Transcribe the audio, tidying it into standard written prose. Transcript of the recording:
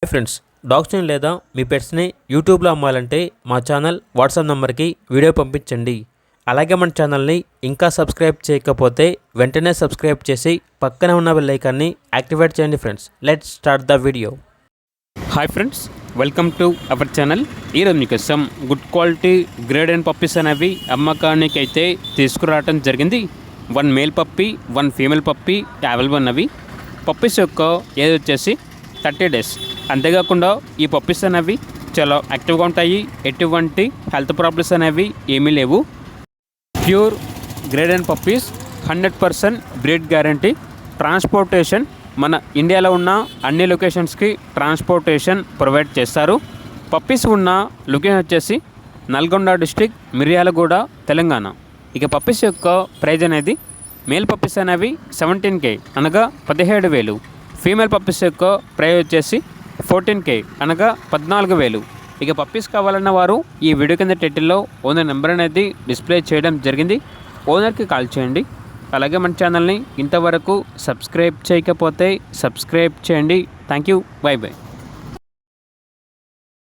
Friends, డాగ్స్ని లేదా మీ పెట్స్ని యూట్యూబ్లో అమ్మాలంటే మా ఛానల్ వాట్సాప్ నెంబర్కి వీడియో పంపించండి. అలాగే మన ఛానల్ని ఇంకా సబ్స్క్రైబ్ చేయకపోతే వెంటనే సబ్స్క్రైబ్ చేసి పక్కనే ఉన్న బెల్ ఐకాన్ని యాక్టివేట్ చేయండి. Friends, let's start the video. Hi friends, welcome to our channel. ఈరోజు మీకోసం good quality grade and puppies అనేవి అమ్మకానికి అయితే తీసుకురావడం జరిగింది. 1 male puppy 1 female puppy available ఉన్నవి. పప్పీస్ యొక్క ఏజ్ వచ్చేసి 30 డేస్. అంతేకాకుండా ఈ పప్పీస్ అనేవి చాలా యాక్టివ్గా ఉంటాయి. ఎటువంటి హెల్త్ ప్రాబ్లమ్స్ అనేవి ఏమీ లేవు. Pure grade and puppies, 100% breed guarantee. Transportation మన ఇండియాలో ఉన్న అన్ని లొకేషన్స్కి ట్రాన్స్పోర్టేషన్ ప్రొవైడ్ చేస్తారు. పప్పీస్ ఉన్న లొకేషన్ వచ్చేసి నల్గొండ డిస్ట్రిక్ట్, మిర్యాలగూడ, తెలంగాణ. ఇక పప్పీస్ యొక్క ప్రైజ్ అనేది మేల్ పప్పీస్ అనేవి 17K అనగా 17,000. ఫీమేల్ పప్పీస్ యొక్క ప్రైజ్ వచ్చేసి 14K అనగా 14,000. ఇక పప్పీస్ కావాలన్న వారు ఈ వీడియో కింద టైటిల్లో ఓనర్ నెంబర్ అనేది డిస్ప్లే చేయడం జరిగింది. ఓనర్కి కాల్ చేయండి. అలాగే మన ఛానల్ని ఇంతవరకు సబ్స్క్రైబ్ చేయకపోతే సబ్స్క్రైబ్ చేయండి. Thank you. By by.